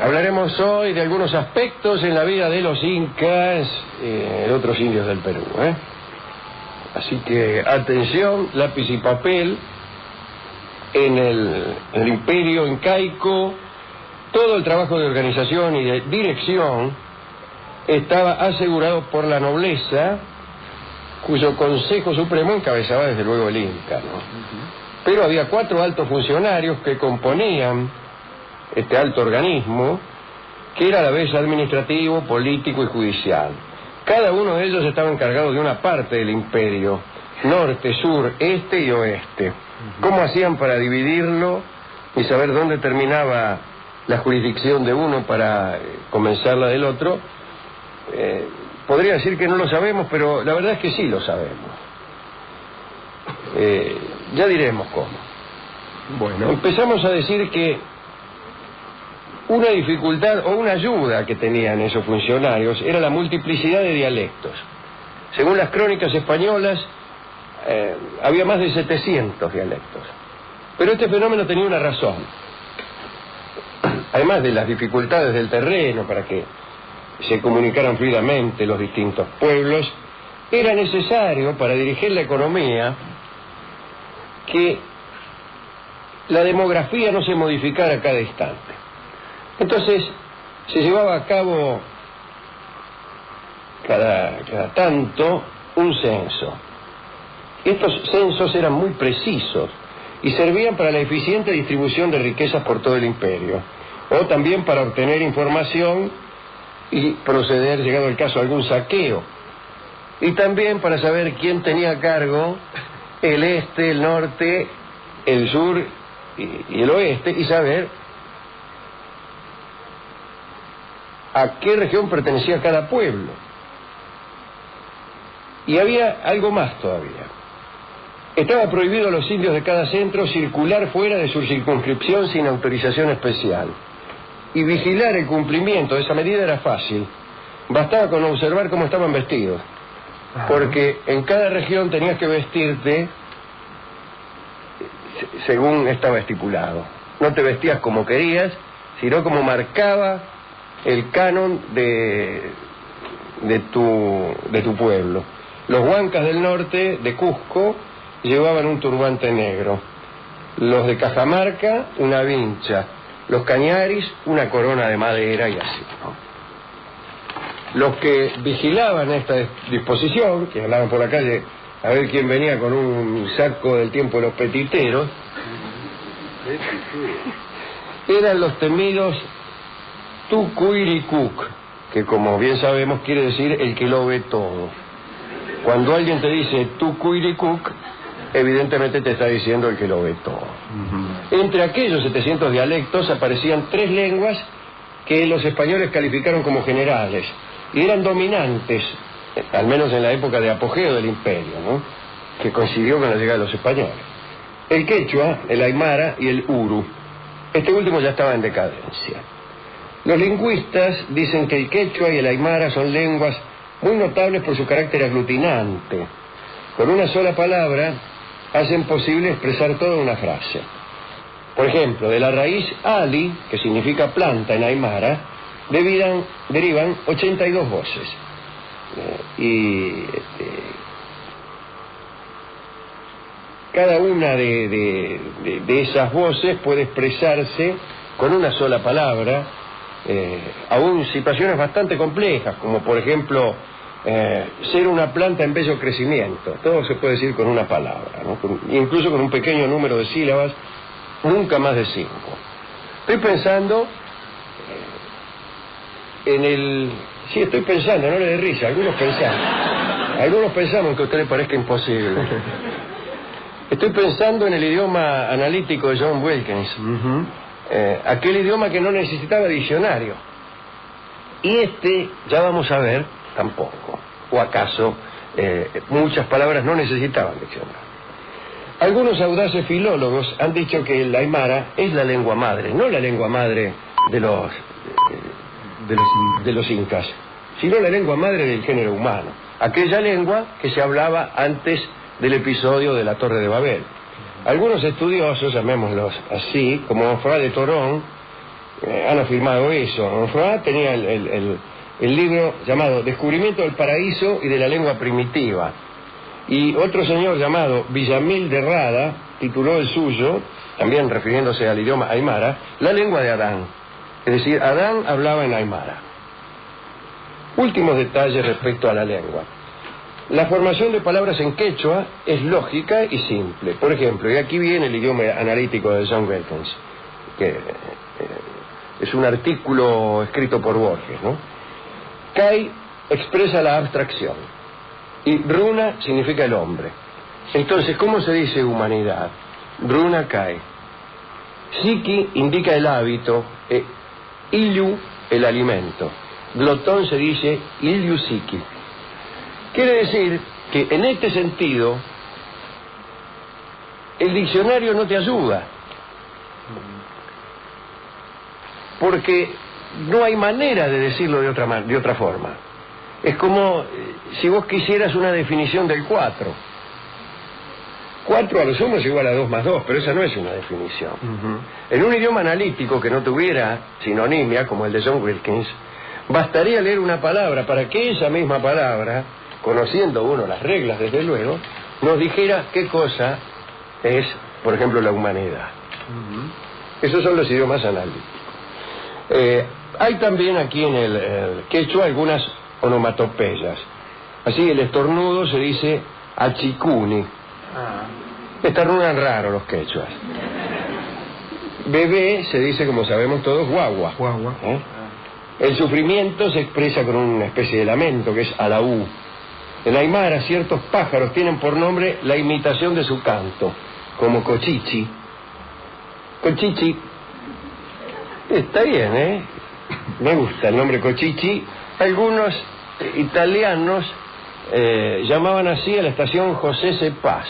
Hablaremos hoy de algunos aspectos en la vida de los incas y otros indios del Perú, Así que, atención, lápiz y papel. En el imperio incaico, todo el trabajo de organización y de dirección estaba asegurado por la nobleza, cuyo Consejo Supremo encabezaba desde luego el Inca, Pero había 4 altos funcionarios que componían este alto organismo, que era a la vez administrativo, político y judicial. Cada uno de ellos estaba encargado de una parte del imperio, norte, sur, este y oeste. ¿Cómo hacían para dividirlo y saber dónde terminaba la jurisdicción de uno para comenzar la del otro? Podría decir que no lo sabemos, pero la verdad es que sí lo sabemos. Ya diremos cómo. Bueno, empezamos a decir que una dificultad o una ayuda que tenían esos funcionarios era la multiplicidad de dialectos. Según las crónicas españolas, había más de 700 dialectos. Pero este fenómeno tenía una razón. Además de las dificultades del terreno para que se comunicaran fluidamente los distintos pueblos, era necesario para dirigir la economía que la demografía no se modificara a cada instante. Entonces se llevaba a cabo cada tanto un censo. Estos censos eran muy precisos y servían para la eficiente distribución de riquezas por todo el imperio, o también para obtener información y proceder, llegado el caso, a algún saqueo, y también para saber quién tenía a cargo el este, el norte, el sur y el oeste, y saber a qué región pertenecía cada pueblo. Y había algo más todavía. Estaba prohibido a los indios de cada centro circular fuera de su circunscripción sin autorización especial. Y vigilar el cumplimiento de esa medida era fácil. Bastaba con observar cómo estaban vestidos. Porque en cada región tenías que vestirte según estaba estipulado. No te vestías como querías, sino como marcaba el canon de tu pueblo. Los huancas del norte, de Cusco, llevaban un turbante negro. Los de Cajamarca, una vincha. Los cañaris, una corona de madera y así, Los que vigilaban esta disposición, que andaban por la calle a ver quién venía con un saco del tiempo de los petiteros, eran los temidos Tucuiricuc, que como bien sabemos quiere decir el que lo ve todo. Cuando alguien te dice Tucuiricuc, evidentemente te está diciendo el que lo ve todo. Entre aquellos 700 dialectos aparecían 3 lenguas que los españoles calificaron como generales y eran dominantes, al menos en la época de apogeo del imperio, que coincidió con la llegada de los españoles. El quechua, el aymara y el uru. Este último ya estaba en decadencia. Los lingüistas dicen que el quechua y el aymara son lenguas muy notables por su carácter aglutinante. Con una sola palabra hacen posible expresar toda una frase. Por ejemplo, de la raíz ali, que significa planta en aymara, derivan 82 voces. Cada una de esas voces puede expresarse con una sola palabra, aún situaciones bastante complejas, como por ejemplo ser una planta en bello crecimiento. Todo se puede decir con una palabra, incluso con un pequeño número de sílabas, nunca más de 5. Estoy pensando Sí, estoy pensando, no le dé risa, algunos pensamos que a usted le parezca imposible. Estoy pensando en el idioma analítico de John Wilkins, aquel idioma que no necesitaba diccionario. Y ya vamos a ver, tampoco. O acaso, muchas palabras no necesitaban diccionario. Algunos audaces filólogos han dicho que el aymara es la lengua madre, no la lengua madre de los incas, sino la lengua madre del género humano, aquella lengua que se hablaba antes del episodio de la Torre de Babel. Algunos estudiosos, llamémoslos así, como Fra de Torón, han afirmado eso. Roa tenía el libro llamado Descubrimiento del Paraíso y de la Lengua Primitiva. Y otro señor llamado Villamil de Rada tituló el suyo, también refiriéndose al idioma aymara, La lengua de Adán. Es decir, Adán hablaba en aymara. Últimos detalles respecto a la lengua. La formación de palabras en quechua es lógica y simple. Por ejemplo, y aquí viene el idioma analítico de John Wilkins, que es un artículo escrito por Borges, ¿no? Kai expresa la abstracción y runa significa el hombre. Entonces, ¿cómo se dice humanidad? Runa Kai. Siki indica el hábito, Illu el alimento. Glotón se dice Illu Siki. Quiere decir que en este sentido el diccionario no te ayuda, porque no hay manera de decirlo de otra forma. Es como si vos quisieras una definición del 4. 4 a lo sumo es igual a 2 más 2, pero esa no es una definición. En un idioma analítico que no tuviera sinonimia, como el de John Wilkins, bastaría leer una palabra para que esa misma palabra, conociendo uno las reglas desde luego, nos dijera qué cosa es, por ejemplo, la humanidad. Esos son los idiomas analíticos. Hay también aquí en el quechua algunas onomatopeyas. Así el estornudo se dice achicuni. Estornudan raro los quechuas. Bebé se dice, como sabemos todos, guagua. El sufrimiento se expresa con una especie de lamento, que es alaú. En aymara ciertos pájaros tienen por nombre la imitación de su canto, como cochichi. Cochichi. Está bien, ¿eh? Me gusta el nombre cochichi. Algunos italianos llamaban así a la estación José C. Paz.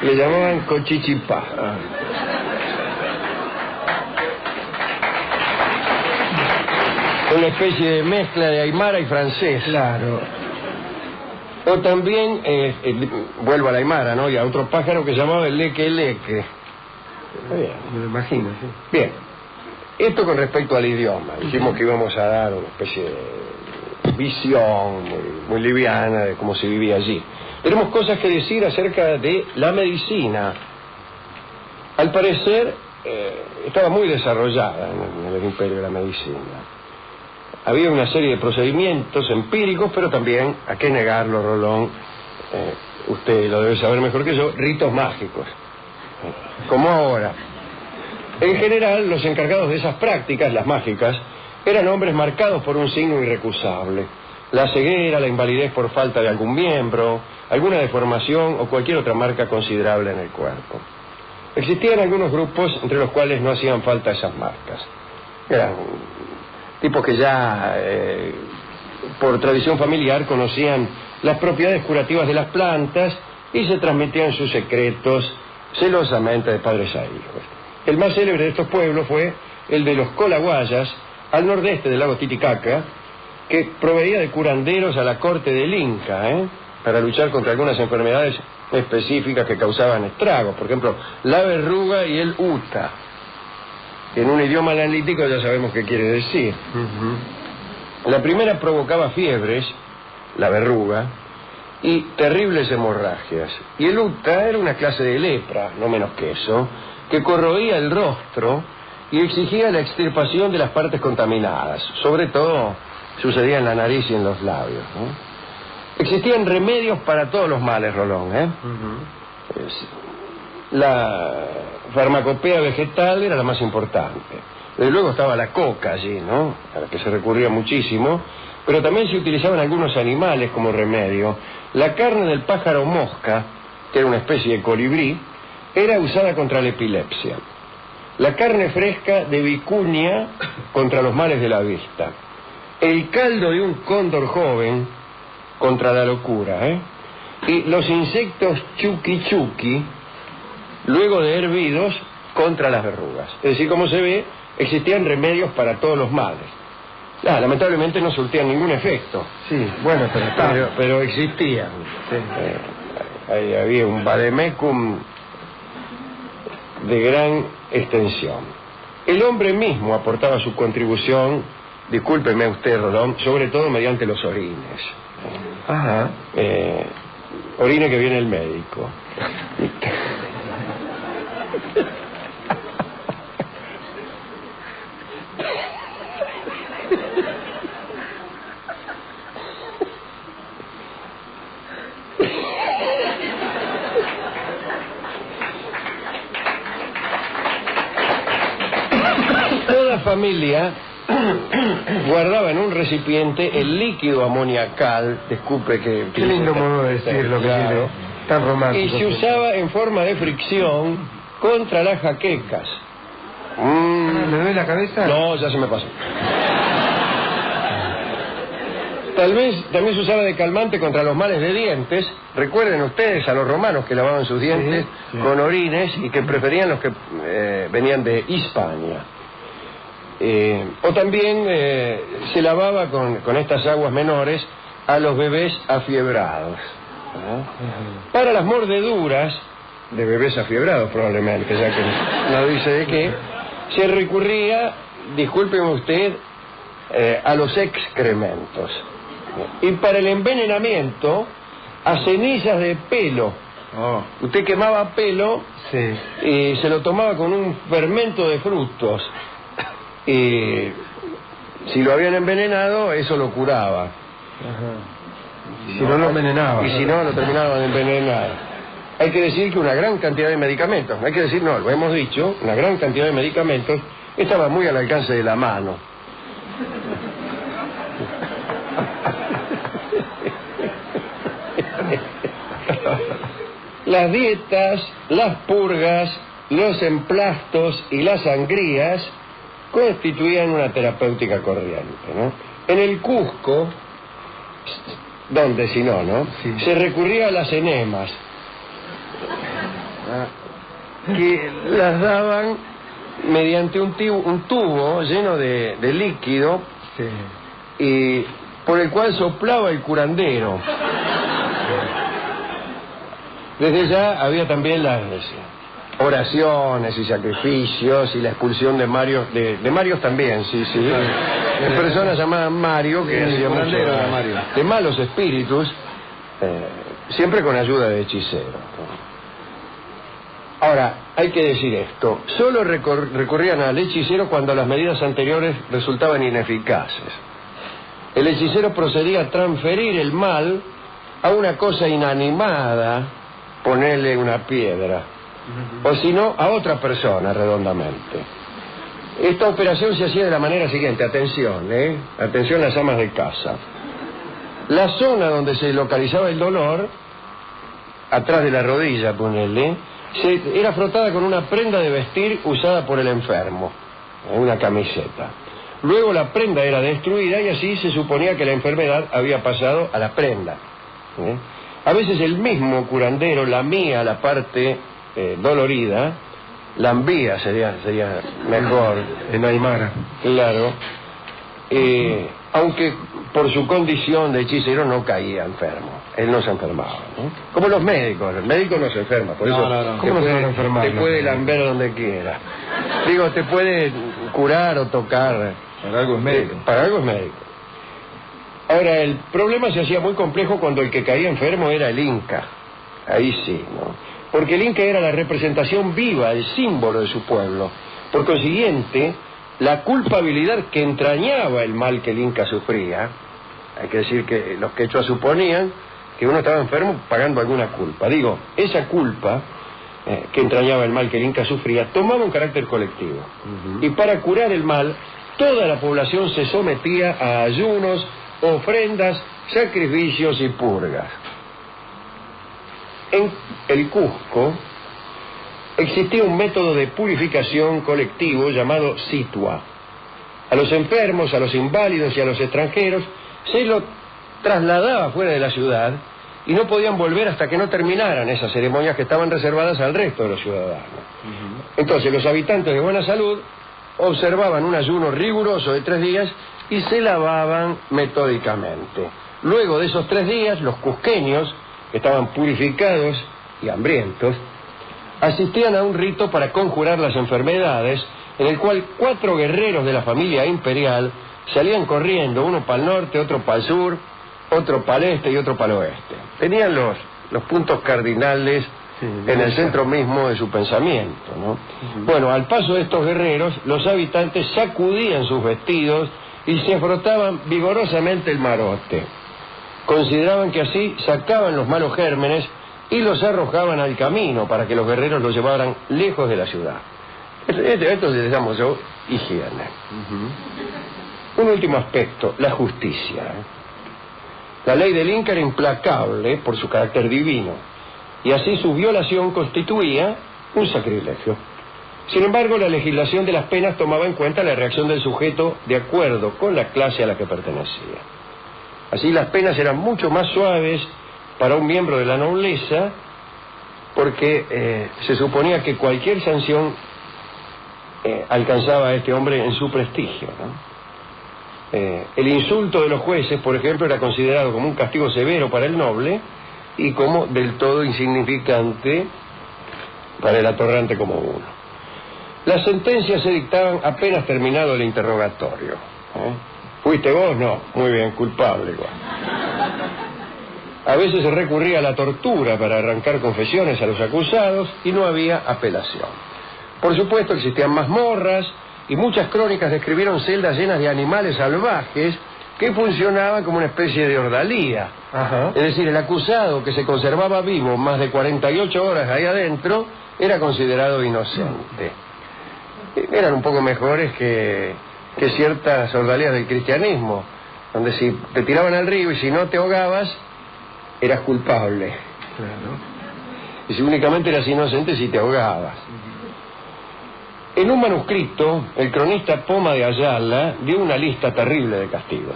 Le llamaban Cochichipá. Una especie de mezcla de aymara y francés. Claro. O también, vuelvo a la aymara, ¿no? Y a otro pájaro que llamaba el leque. Bien. Me lo imagino, sí. Bien. Esto con respecto al idioma. Dijimos que íbamos a dar una especie de visión muy liviana de cómo se vivía allí. Tenemos cosas que decir acerca de la medicina. Al parecer, estaba muy desarrollada en el imperio de la medicina. Había una serie de procedimientos empíricos, pero también, a qué negarlo, Rolón, usted lo debe saber mejor que yo, ritos mágicos, como ahora. En general, los encargados de esas prácticas, las mágicas, eran hombres marcados por un signo irrecusable. La ceguera, la invalidez por falta de algún miembro, alguna deformación o cualquier otra marca considerable en el cuerpo. Existían algunos grupos entre los cuales no hacían falta esas marcas. Eran tipos que ya, por tradición familiar, conocían las propiedades curativas de las plantas y se transmitían sus secretos celosamente de padres a hijos. El más célebre de estos pueblos fue el de los Colaguayas, al nordeste del lago Titicaca, que proveía de curanderos a la corte del Inca, para luchar contra algunas enfermedades específicas que causaban estragos. Por ejemplo, la verruga y el uta. En un idioma analítico ya sabemos qué quiere decir. La primera provocaba fiebres, la verruga, y terribles hemorragias. Y el uta era una clase de lepra, no menos que eso, que corroía el rostro y exigía la extirpación de las partes contaminadas. Sobre todo sucedía en la nariz y en los labios, ¿no? Existían remedios para todos los males, Rolón, La farmacopea vegetal era la más importante. Desde luego estaba la coca allí, ¿no? A la que se recurría muchísimo, pero también se utilizaban algunos animales como remedio. La carne del pájaro mosca, que era una especie de colibrí, era usada contra la epilepsia. La carne fresca de vicuña contra los males de la vista. El caldo de un cóndor joven contra la locura, Y los insectos chuki, luego de hervidos, contra las verrugas. Es decir, como se ve, existían remedios para todos los males. Lamentablemente no surtían ningún efecto. Sí, bueno, pero existían. Sí. Ahí había un vademecum de gran extensión. el hombre mismo aportaba su contribución, discúlpeme usted, Rolón, sobre todo mediante los orines. Ajá. Orine que viene el médico. Toda familia guardaba en un recipiente el líquido amoniacal, disculpe que... Qué lindo modo de decir lo que claro, tiene, tan romántico. y se usaba en forma de fricción contra las jaquecas. ¿Me duele la cabeza? No, ya se me pasó. Tal vez también se usaba de calmante contra los males de dientes. Recuerden ustedes a los romanos que lavaban sus dientes con orines y que preferían los que venían de Hispania. O también se lavaba con estas aguas menores a los bebés afiebrados. Para las mordeduras de bebés afiebrados probablemente, ya que no dice de qué, se recurría, discúlpeme usted, a los excrementos. Y para el envenenamiento, a cenizas de pelo. Usted quemaba pelo y se lo tomaba con un fermento de frutos. Y si lo habían envenenado, eso lo curaba. Si no lo envenenaba. Y si no, lo terminaban de envenenar. Hay que decir que una gran cantidad de medicamentos, hay que decir, no, lo hemos dicho, una gran cantidad de medicamentos estaba muy al alcance de la mano. Las dietas, las purgas, los emplastos y las sangrías constituían una terapéutica corriente, ¿no? En el Cusco, donde si no, ¿no? Sí. Se recurría a las enemas, que las daban mediante un tubo lleno de líquido, y por el cual soplaba el curandero. Desde ya había también las oraciones y sacrificios y la expulsión de Marios, de Marios también, de personas llamadas Mario, que hacían mucho de malos espíritus, siempre con ayuda de hechiceros. Ahora, hay que decir esto, solo recurrían al hechicero cuando las medidas anteriores resultaban ineficaces. El hechicero procedía a transferir el mal a una cosa inanimada, ponerle una piedra, o si no, a otra persona redondamente. Esta operación se hacía de la manera siguiente, atención, atención las amas de casa. La zona donde se localizaba el dolor, atrás de la rodilla, ponele, era frotada con una prenda de vestir usada por el enfermo, una camiseta. Luego la prenda era destruida y así se suponía que la enfermedad había pasado a la prenda. A veces el mismo curandero lamía la parte dolorida, lambía sería mejor. En aymara. Claro. Aunque por su condición de hechicero no caía enfermo, él no se enfermaba, ¿no? Como los médicos, el médico no se enferma, por eso ¿Cómo se van a enfermar? Te puede lamber donde quiera. Digo, te puede curar o tocar. Para algo es médico. Para algo es médico. Ahora, el problema se hacía muy complejo cuando el que caía enfermo era el Inca. Ahí sí, ¿no? Porque el Inca era la representación viva, el símbolo de su pueblo. Por consiguiente, la culpabilidad que entrañaba el mal que el Inca sufría, hay que decir que los quechuas suponían que uno estaba enfermo pagando alguna culpa. Digo, esa culpa que entrañaba el mal que el Inca sufría tomaba un carácter colectivo. Y para curar el mal, toda la población se sometía a ayunos, ofrendas, sacrificios y purgas. En el Cusco existía un método de purificación colectivo llamado situa. A los enfermos, a los inválidos y a los extranjeros se los trasladaba fuera de la ciudad y no podían volver hasta que no terminaran esas ceremonias que estaban reservadas al resto de los ciudadanos. Entonces los habitantes de buena salud observaban un ayuno riguroso de 3 días y se lavaban metódicamente. Luego de esos 3 días, los cusqueños, que estaban purificados y hambrientos, asistían a un rito para conjurar las enfermedades en el cual 4 guerreros de la familia imperial salían corriendo, uno para el norte, otro para el sur, otro para el este y otro para el oeste. Tenían los puntos cardinales en el centro mismo de su pensamiento, ¿no? Bueno, al paso de estos guerreros, los habitantes sacudían sus vestidos y se frotaban vigorosamente el marote. Consideraban que así sacaban los malos gérmenes y los arrojaban al camino para que los guerreros los llevaran lejos de la ciudad. Esto le llamo yo higiene. Un último aspecto, la justicia. La ley del Inca era implacable por su carácter divino, y así su violación constituía un sacrilegio. Sin embargo, la legislación de las penas tomaba en cuenta la reacción del sujeto de acuerdo con la clase a la que pertenecía. Así las penas eran mucho más suaves para un miembro de la nobleza, porque se suponía que cualquier sanción alcanzaba a este hombre en su prestigio, ¿no? El insulto de los jueces, por ejemplo, era considerado como un castigo severo para el noble y como del todo insignificante para el atorrante como uno. Las sentencias se dictaban apenas terminado el interrogatorio. ¿Fuiste vos? No. Muy bien, culpable igual. A veces se recurría a la tortura para arrancar confesiones a los acusados y no había apelación. Por supuesto existían mazmorras y muchas crónicas describieron celdas llenas de animales salvajes que funcionaban como una especie de ordalía. Es decir, el acusado que se conservaba vivo más de 48 horas ahí adentro era considerado inocente. Eran un poco mejores que ciertas ordalías del cristianismo, donde si te tiraban al río y si no te ahogabas, eras culpable. Y si únicamente eras inocente si te ahogabas. En un manuscrito, el cronista Poma de Ayala dio una lista terrible de castigos.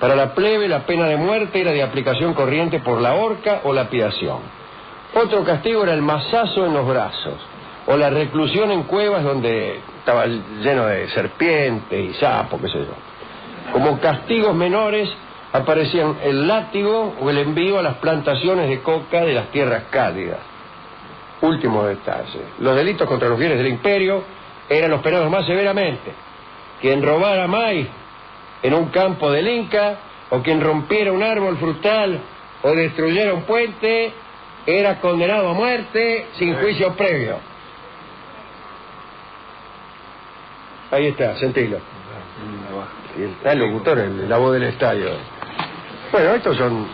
Para la plebe, la pena de muerte era de aplicación corriente por la horca o lapidación. Otro castigo era el mazazo en los brazos, o la reclusión en cuevas donde estaba lleno de serpientes y sapos, qué sé yo. Como castigos menores aparecían el látigo o el envío a las plantaciones de coca de las tierras cálidas. Último detalle: los delitos contra los bienes del imperio eran los penados más severamente. Quien robara maíz en un campo del Inca, o quien rompiera un árbol frutal o destruyera un puente, era condenado a muerte sin juicio previo. Ahí está, sentilo. Y está el locutor, la voz del estadio. Bueno, estos son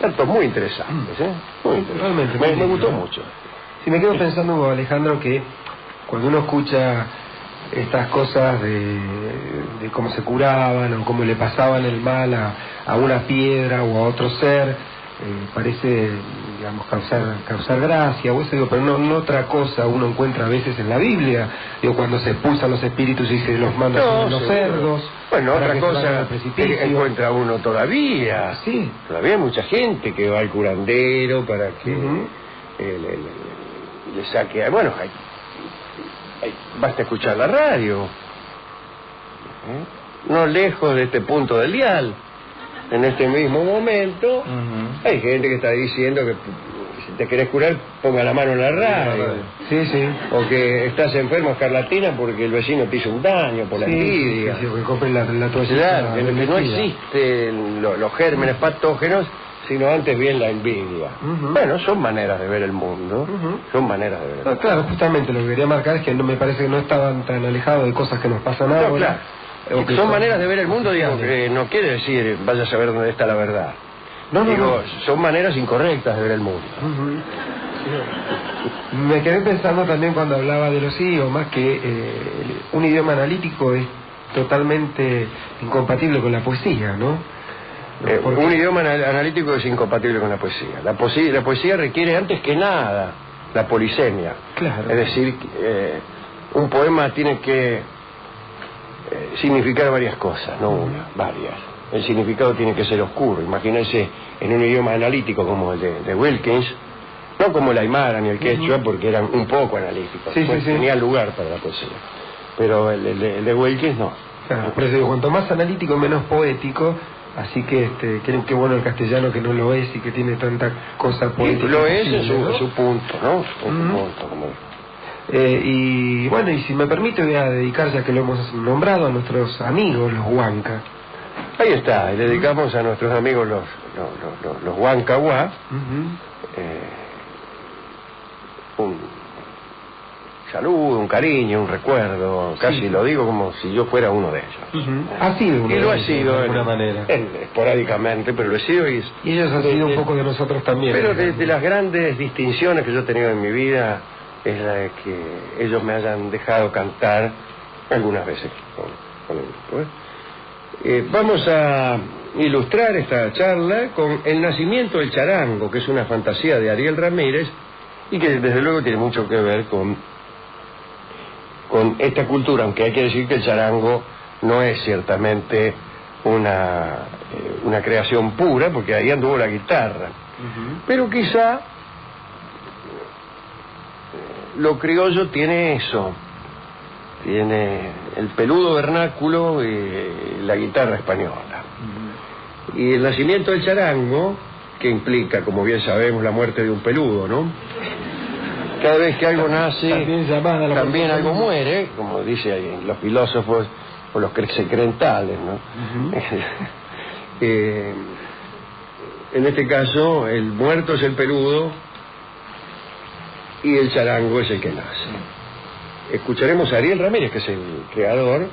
datos muy interesantes, muy interesantes. Realmente, Me gustó mucho. Si me quedo pensando, Alejandro, que cuando uno escucha estas cosas de cómo se curaban o cómo le pasaban el mal a una piedra o a otro ser, parece, digamos, causar gracia o eso, digo, pero no otra cosa uno encuentra a veces en la Biblia, digo, cuando se expulsan los espíritus y se los manda a los cerdos. Bueno, otra cosa que encuentra uno todavía. Sí. Todavía hay mucha gente que va al curandero para que le saque. Bueno, basta escuchar la radio. No lejos de este punto del dial. En este mismo momento, hay gente que está diciendo que si te querés curar, ponga la mano en la radio. Sí, sí. O que estás enfermo, escarlatina, porque el vecino te hizo un daño por la envidia. Sí, o que compren la toalla. Claro, que no existen los gérmenes patógenos, sino antes bien la envidia. Bueno, son maneras de ver el mundo. Son maneras de ver el mundo. Claro, justamente lo que quería marcar es que no me parece que no estaban tan alejados de cosas que nos pasan ahora. Claro. Son maneras de ver el mundo, digo, que no quiere decir vaya a saber dónde está la verdad. Digo, son maneras incorrectas de ver el mundo. Me quedé pensando también cuando hablaba de los idiomas que un idioma analítico es totalmente incompatible con la poesía, ¿no? Un idioma analítico es incompatible con la poesía. La poesía requiere antes que nada la polisemia. Claro. Es decir, un poema tiene que significar varias cosas, no una, varias. El significado tiene que ser oscuro. Imagínense en un idioma analítico como el de Wilkins, no como el aymara ni el quechua, porque eran un poco analíticos, tenía lugar para la poesía. Pero el de Wilkins no. Claro, por eso digo, cuanto más analítico, menos poético. Así que qué bueno el castellano que no lo es y que tiene tanta cosa poética. Lo es en su punto, ¿no? En su punto, como... Y bueno, y si me permite voy a dedicar, ya que lo hemos nombrado, a nuestros amigos, los huanca. Ahí está, y le dedicamos a nuestros amigos los huancahuá, un saludo, un cariño, un recuerdo, casi lo digo como si yo fuera uno de ellos. Ha sido uno y lo de ha ellos, sido de alguna manera. Esporádicamente, pero lo he sido Y ellos han sido un poco de nosotros también. Pero de las grandes distinciones que yo he tenido en mi vida es la de que ellos me hayan dejado cantar algunas veces con el grupo. Vamos a ilustrar esta charla con El nacimiento del charango, que es una fantasía de Ariel Ramírez y que desde luego tiene mucho que ver con esta cultura, aunque hay que decir que el charango no es ciertamente una creación pura, porque ahí anduvo la guitarra. Pero quizá lo criollo tiene eso, tiene el peludo vernáculo y la guitarra española. Y el nacimiento del charango, que implica, como bien sabemos, la muerte de un peludo, ¿no? Cada vez que algo nace, también algo muere, como dicen ahí los filósofos o los secrentales, ¿no? En este caso, el muerto es el peludo y el charango es el que nace. Escucharemos a Ariel Ramírez, que es el creador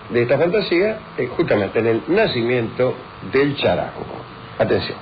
de esta fantasía, justamente en el nacimiento del charango. Atención.